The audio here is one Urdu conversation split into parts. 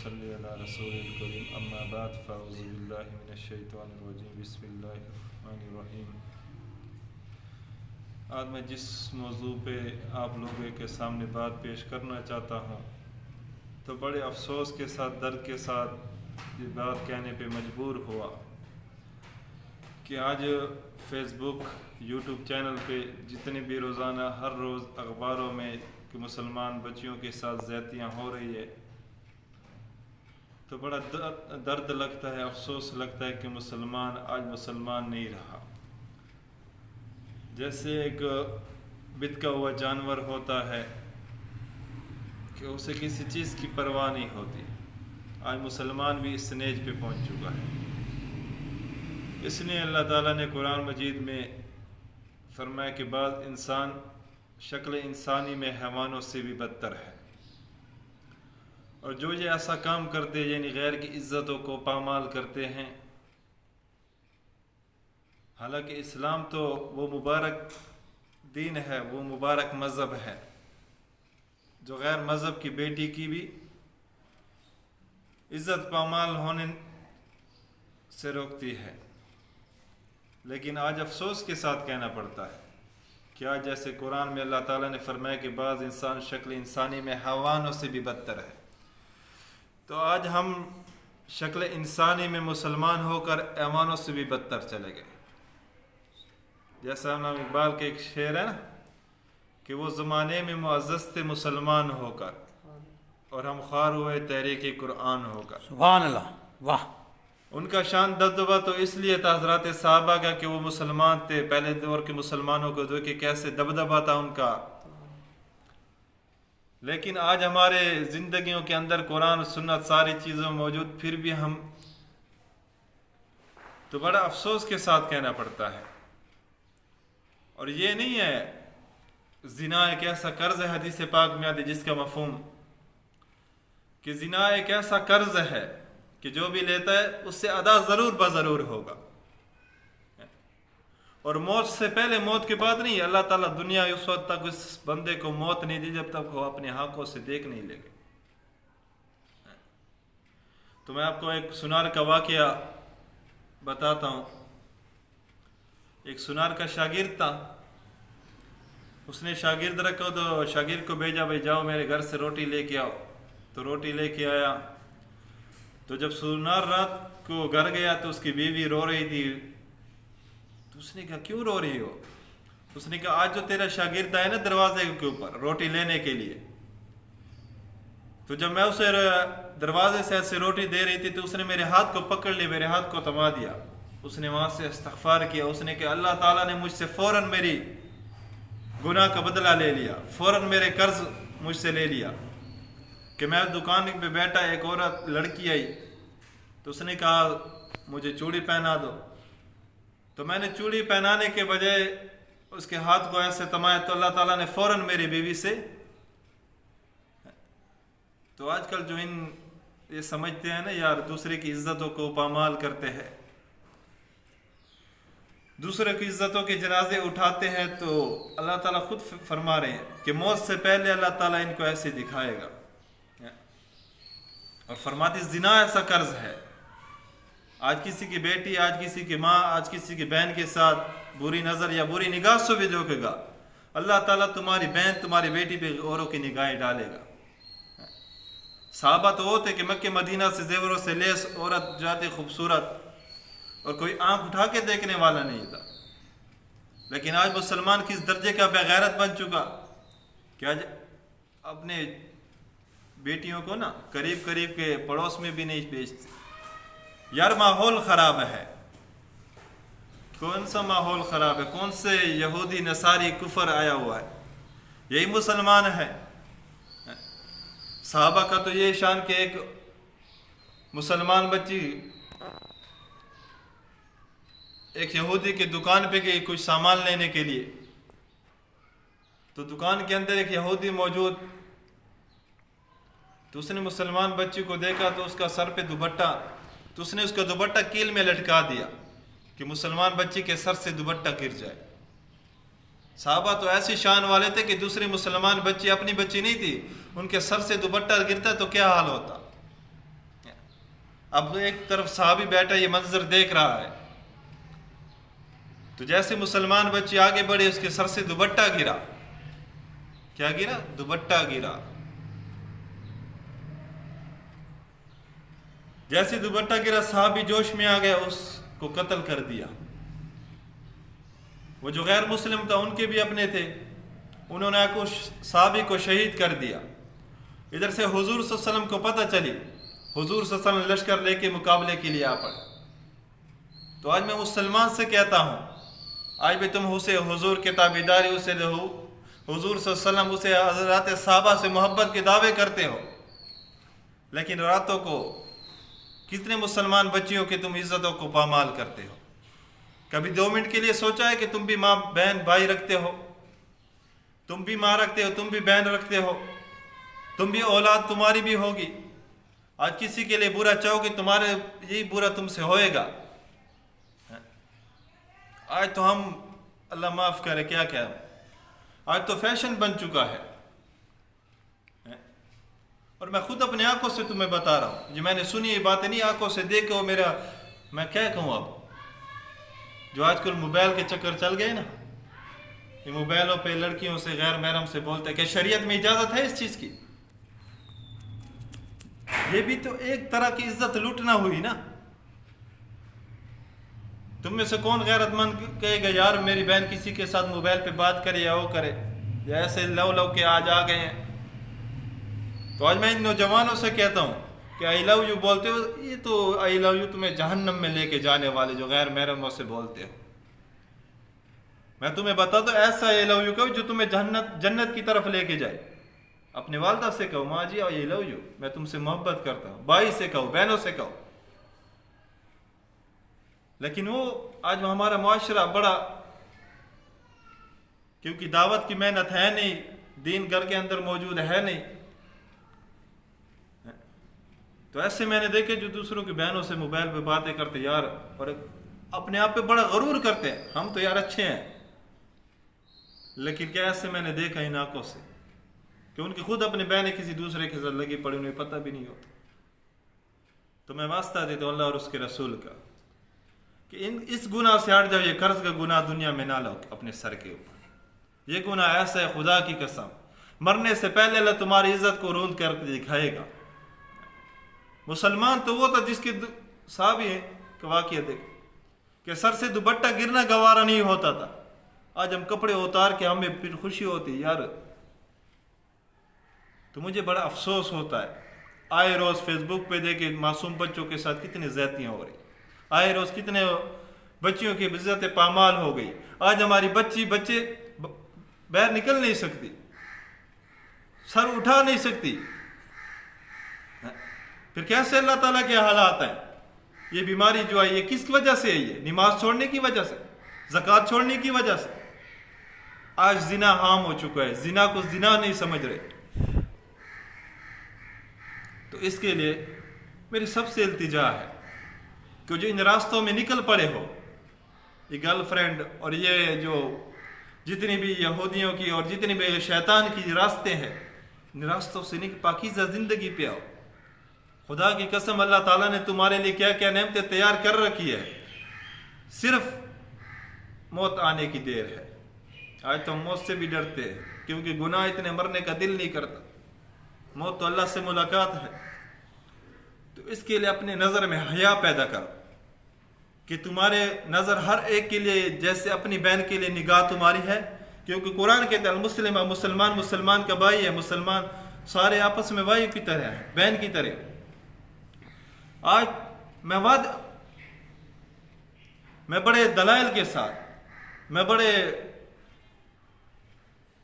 صلی علی رسول الکریم اما بعد فاعوذ باللہ من الشیطان الرجیم بسم اللہ الرحمن الرحیم۔ آج میں جس موضوع پہ آپ لوگوں کے سامنے بات پیش کرنا چاہتا ہوں تو بڑے افسوس کے ساتھ درد کے ساتھ یہ بات کہنے پہ مجبور ہوا کہ آج فیس بک یوٹیوب چینل پہ جتنی بھی روزانہ ہر روز اخباروں میں کہ مسلمان بچیوں کے ساتھ زیادتیاں ہو رہی ہے تو بڑا درد لگتا ہے، افسوس لگتا ہے کہ مسلمان آج مسلمان نہیں رہا۔ جیسے ایک بتکا ہوا جانور ہوتا ہے کہ اسے کسی چیز کی پرواہ نہیں ہوتی، آج مسلمان بھی اس سٹیج پہ پہنچ چکا ہے۔ اس لیے اللہ تعالیٰ نے قرآن مجید میں فرمایا کہ بعض انسان شکل انسانی میں حیوانوں سے بھی بدتر ہے، اور جو یہ ایسا کام کرتے یعنی غیر کی عزتوں کو پامال کرتے ہیں، حالانکہ اسلام تو وہ مبارک دین ہے، وہ مبارک مذہب ہے جو غیر مذہب کی بیٹی کی بھی عزت پامال ہونے سے روکتی ہے، لیکن آج افسوس کے ساتھ کہنا پڑتا ہے کہ آج جیسے قرآن میں اللہ تعالیٰ نے فرمایا کہ بعض انسان شکل انسانی میں حیوانوں سے بھی بدتر ہے، تو آج ہم شکل انسانی میں مسلمان ہو کر حیوانوں سے بھی بدتر چلے گئے۔ جیسا علامہ اقبال کے ایک شعر ہے نا کہ وہ زمانے میں معزز تھے مسلمان ہو کر اور ہم خوار ہوئے تحریک قرآن ہو کر۔ سبحان اللہ، واہ۔ ان کا شان دبدبہ تو اس لیے تھا حضرات صحابہ کا کہ وہ مسلمان تھے، پہلے دور کے مسلمانوں کو دیکھ کے کیسے دبدبہ تھا ان کا، لیکن آج ہمارے زندگیوں کے اندر قرآن سنت ساری چیزیں موجود، پھر بھی ہم تو بڑا افسوس کے ساتھ کہنا پڑتا ہے۔ اور یہ نہیں ہے زنا ایک ایسا قرض ہے، حدیث پاک میں آتی جس کا مفہوم کہ زنا ایک ایسا قرض ہے کہ جو بھی لیتا ہے اس سے ادا ضرور بضرور ہوگا، اور موت سے پہلے موت کے بعد نہیں۔ اللہ تعالیٰ دنیا اس وقت تک اس بندے کو موت نہیں دی جب تک وہ اپنے آنکھوں سے دیکھ نہیں لے گا۔ تو میں آپ کو ایک سنار کا واقعہ بتاتا ہوں۔ ایک سنار کا شاگرد تھا، اس نے شاگرد رکھا تو شاگرد کو بھیجا بھائی جاؤ میرے گھر سے روٹی لے کے آؤ، تو روٹی لے کے آیا۔ تو جب سنار رات کو گھر گیا تو اس کی بیوی رو رہی تھی، تو اس نے کہا کیوں رو رہی ہو؟ اس نے کہا آج جو تیرا شاگرد آیا نا دروازے کے اوپر روٹی لینے کے لیے، تو جب میں اسے دروازے سے ایسے روٹی دے رہی تھی تو اس نے میرے ہاتھ کو پکڑ لی، میرے ہاتھ کو تھما دیا۔ اس نے وہاں سے استغفار کیا، اس نے کہا اللہ تعالیٰ نے مجھ سے فوراً میری گناہ کا بدلہ لے لیا، فوراً میرے قرض مجھ سے لے لیا۔ کہ میں دکان پہ بیٹھا، ایک عورت لڑکی آئی تو اس نے کہا مجھے چوڑی پہنا دو، تو میں نے چوڑی پہنانے کے بجائے اس کے ہاتھ کو ایسے تھمایا تو اللہ تعالیٰ نے فوراً میری بیوی سے۔ تو آج کل جو یہ سمجھتے ہیں نا یار دوسرے کی عزتوں کو پامال کرتے ہیں، دوسرے کی عزتوں کے جنازے اٹھاتے ہیں، تو اللہ تعالیٰ خود فرما رہے ہیں کہ موت سے پہلے اللہ تعالیٰ ان کو ایسے دکھائے گا، اور فرماتی زنا ایسا قرض ہے۔ آج کسی کی بیٹی، آج کسی کی ماں، آج کسی کی بہن کے ساتھ بری نظر یا بری نگاہ سے بھی دیکھے گا، اللہ تعالیٰ تمہاری بہن تمہاری بیٹی پہ اوروں کی نگاہیں ڈالے گا۔ صحابہ تو ہوتے کہ مکہ مدینہ سے زیوروں سے لیس عورت جاتی خوبصورت اور کوئی آنکھ اٹھا کے دیکھنے والا نہیں تھا، لیکن آج مسلمان کس درجے کا بے غیرت بن چکا کہ آج اپنے بیٹیوں کو نا قریب قریب کے پڑوس میں بھی نہیں بھیجتے۔ یار ماحول خراب ہے، کون سا ماحول خراب ہے؟ کون سے یہودی نصاری کفر آیا ہوا ہے؟ یہی مسلمان ہے۔ صحابہ کا تو یہ شان کہ ایک مسلمان بچی ایک یہودی کی دکان پہ گئی کچھ سامان لینے کے لیے، تو دکان کے اندر ایک یہودی موجود، تو اس نے مسلمان بچی کو دیکھا تو اس کا سر پہ دوپٹہ، تو اس نے اس کا دوپٹہ کیل میں لٹکا دیا کہ مسلمان بچی کے سر سے دوپٹہ گر جائے۔ صحابہ تو ایسی شان والے تھے کہ دوسری مسلمان بچی اپنی بچی نہیں تھی، ان کے سر سے دوپٹہ گرتا تو کیا حال ہوتا۔ اب ایک طرف صحابی بیٹھا یہ منظر دیکھ رہا ہے، تو جیسے مسلمان بچے آگے بڑھے اس کے سر سے دوپٹہ گرا. کیا گرا؟ دوپٹہ گرا. جیسے دوپٹہ گرا صحابی جوش میں آ گیا، اس کو قتل کر دیا. وہ جو غیر مسلم تھا ان کے بھی اپنے تھے، انہوں نے صحابی کو شہید کر دیا. ادھر سے حضور صلی اللہ علیہ وسلم کو پتہ چلی، حضور صلی اللہ علیہ وسلم لشکر لے کے مقابلے کے لیے آ پڑے. تو آج میں مسلمان سے کہتا ہوں، آج بھی تم اسے حضور کے تابعداری اسے ہو، حضور صلی اللہ علیہ وسلم اسے حضرات صحابہ سے محبت کے دعوے کرتے ہو، لیکن راتوں کو کتنے مسلمان بچیوں کی تم عزتوں کو پامال کرتے ہو. کبھی 2 منٹ کے لیے سوچا ہے کہ تم بھی ماں بہن بھائی رکھتے ہو، تم بھی ماں رکھتے ہو، تم بھی بہن رکھتے ہو، تم بھی اولاد تمہاری بھی ہوگی. آج کسی کے لیے برا چاہو کہ تمہارے یہی برا تم سے ہوئے گا. آج تو ہم اللہ معاف کرے کیا آج تو فیشن بن چکا ہے. اور میں خود اپنے آنکھوں سے تمہیں بتا رہا ہوں، جو میں نے سنی یہ باتیں نہیں آنکھوں سے دیکھو. میرا میں کیا کہوں، اب جو آج کل موبائل کے چکر چل گئے نا، یہ موبائلوں پہ لڑکیوں سے غیر محرم سے بولتے ہیں کہ شریعت میں اجازت ہے اس چیز کی. یہ بھی تو ایک طرح کی عزت لوٹنا ہوئی نا. تم میں سے کون غیرت مند کہے گا یار میری بہن کسی کے ساتھ موبائل پہ بات کرے یا وہ کرے، یا ایسے لو کے آج آ گئے ہیں. تو آج میں ان نوجوانوں سے کہتا ہوں کہ آئی لو یو بولتے ہو، یہ تو آئی لو یو تمہیں جہنم میں لے کے جانے والے جو غیر محرموں سے بولتے ہو. میں تمہیں بتا دوں ایسا آئی لو یو کہو جو تمہیں جنت کی طرف لے کے جائے. اپنے والدہ سے کہو ماں جی آئی لو یو، میں تم سے محبت کرتا ہوں. بھائی سے کہو، بہنوں سے کہو. لیکن وہ آج ہمارا معاشرہ بڑا، کیونکہ دعوت کی محنت ہے نہیں، دین گھر کے اندر موجود ہے نہیں، تو ایسے میں نے دیکھے جو دوسروں کی بہنوں سے موبائل پہ باتیں کرتے یار، اور اپنے آپ پہ بڑا غرور کرتے ہیں ہم تو یار اچھے ہیں. لیکن کیا ایسے میں نے دیکھا ان آنکھوں سے کہ ان کی خود اپنی بہنیں کسی دوسرے کے ساتھ لگی پڑی، انہیں پتہ بھی نہیں ہوتا. تو میں واسطہ دیتا ہوں اللہ اور اس کے رسول کا کہ اس گناہ سے ہٹ جاؤ. یہ قرض کا گناہ دنیا میں نہ لاؤ اپنے سر کے اوپر. یہ گناہ ایسا ہے خدا کی قسم، مرنے سے پہلے اللہ تمہاری عزت کو روند کر دکھائے گا. مسلمان تو وہ تھا جس کے صحابی ہیں کہ واقعہ دیکھ کہ سر سے دوپٹہ گرنا گوارا نہیں ہوتا تھا. آج ہم کپڑے اتار کے ہمیں پھر خوشی ہوتی یار. تو مجھے بڑا افسوس ہوتا ہے، آئے روز فیس بک پہ دیکھے معصوم بچوں کے ساتھ کتنی زیادتیاں ہو رہی، آئے روز کتنے بچیوں کی عزت پامال ہو گئی. آج ہماری بچے باہر نکل نہیں سکتی، سر اٹھا نہیں سکتی. پھر کیسے اللہ تعالیٰ کے حالات ہیں؟ یہ بیماری جو آئی ہے کس وجہ سے آئی ہے؟ نماز چھوڑنے کی وجہ سے، زکوٰۃ چھوڑنے کی وجہ سے. آج زنا عام ہو چکا ہے، زنا کو زنا نہیں سمجھ رہے. تو اس کے لیے میری سب سے التجا ہے کہ جو ان راستوں میں نکل پڑے ہو، یہ گرل فرینڈ اور یہ جو جتنی بھی یہودیوں کی اور جتنی بھی شیطان کی راستے ہیں، ان راستوں سے پاکیزہ زندگی پہ آؤ. خدا کی قسم اللہ تعالیٰ نے تمہارے لیے کیا کیا نعمتیں تیار کر رکھی ہے. صرف موت آنے کی دیر ہے. آج تو ہم موت سے بھی ڈرتے ہیں کیونکہ گناہ اتنے مرنے کا دل نہیں کرتا. موت تو اللہ سے ملاقات ہے. تو اس کے لیے اپنے نظر میں حیا پیدا کرو کہ تمہارے نظر ہر ایک کے لیے جیسے اپنی بہن کے لیے نگاہ تمہاری ہے. کیونکہ قرآن کہتا ہے المسلم مسلمان کا بھائی ہے، مسلمان سارے آپس میں بھائی کی طرح ہے، بہن کی طرح. آج میں بڑے دلائل کے ساتھ، میں بڑے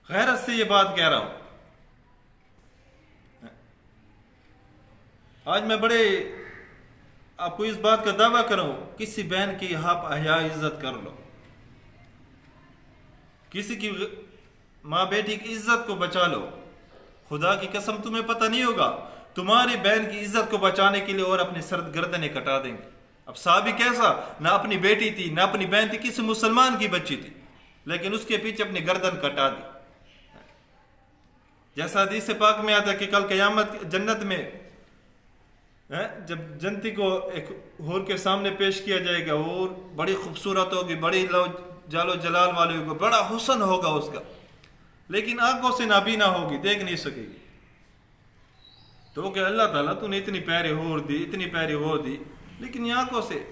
غیرت سے یہ بات کہہ رہا ہوں. آج میں بڑے آپ کو اس بات کا دعویٰ کروں، کسی بہن کی آپ حیا عزت کر لو، کسی کی ماں بیٹی کی عزت کو بچا لو. خدا کی قسم تمہیں پتہ نہیں ہوگا، تمہاری بہن کی عزت کو بچانے کے لیے اور اپنی سرد گردنیں کٹا دیں گے. اب صحابی کیسا، نہ اپنی بیٹی تھی نہ اپنی بہن تھی، کسی مسلمان کی بچی تھی، لیکن اس کے پیچھے اپنی گردن کٹا دی. جیسا حدیث پاک میں آتا ہے کہ کل قیامت جنت میں جب جنتی کو ایک حور کے سامنے پیش کیا جائے گا، اور بڑی خوبصورت ہوگی، بڑی جال و جلال والی ہوگی، بڑا حسن ہوگا اس کا، لیکن آنکھوں سے نابینا ہوگی، دیکھ نہیں سکے گی. تو کہ اللہ تعالیٰ تو نے اتنی پیاری حور دی، اتنی پیاری وہ دی، لیکن یہ آنکھوں سے.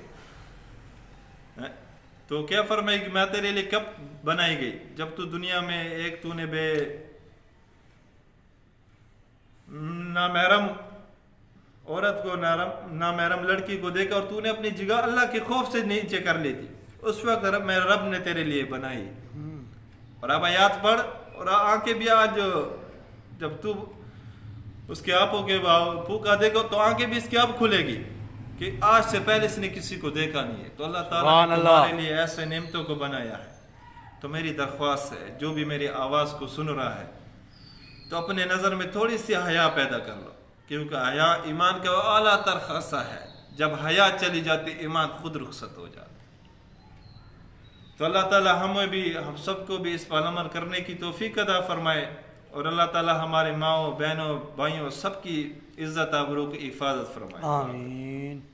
تو کیا فرمائے گی میں تیرے لیے کب بنائی گئی؟ جب تو دنیا میں ایک تو نے بے نامحرم عورت کو، نامحرم لڑکی کو دیکھا، اور تو نے اپنی جگہ اللہ کے خوف سے نیچے کر لی تھی، اس وقت میرے رب نے تیرے لیے بنائی. اور اب آیات پڑھ، اور آنکھیں بھی آج جب تو اس کے آنکھوں کے پھوکا دیکھو تو آنکھیں بھی اس کی اب کھلے گی کہ آج سے پہلے اس نے کسی کو دیکھا نہیں ہے. تو اللہ تعالیٰ نے تمہارے لیے ایسے نعمتوں کو بنایا ہے. تو میری درخواست ہے، جو بھی میری آواز کو سن رہا ہے، تو اپنے نظر میں تھوڑی سی حیا پیدا کر لو، کیونکہ حیا ایمان کا اعلیٰ تر خاصہ ہے. جب حیا چلی جاتی ایمان خود رخصت ہو جاتا. تو اللہ تعالیٰ ہمیں بھی، ہم سب کو بھی اس پر عمل کرنے کی توفیق عطا فرمائے، اور اللہ تعالیٰ ہمارے ماؤں بہنوں بھائیوں سب کی عزت آبرو کی حفاظت فرمائے. آمین.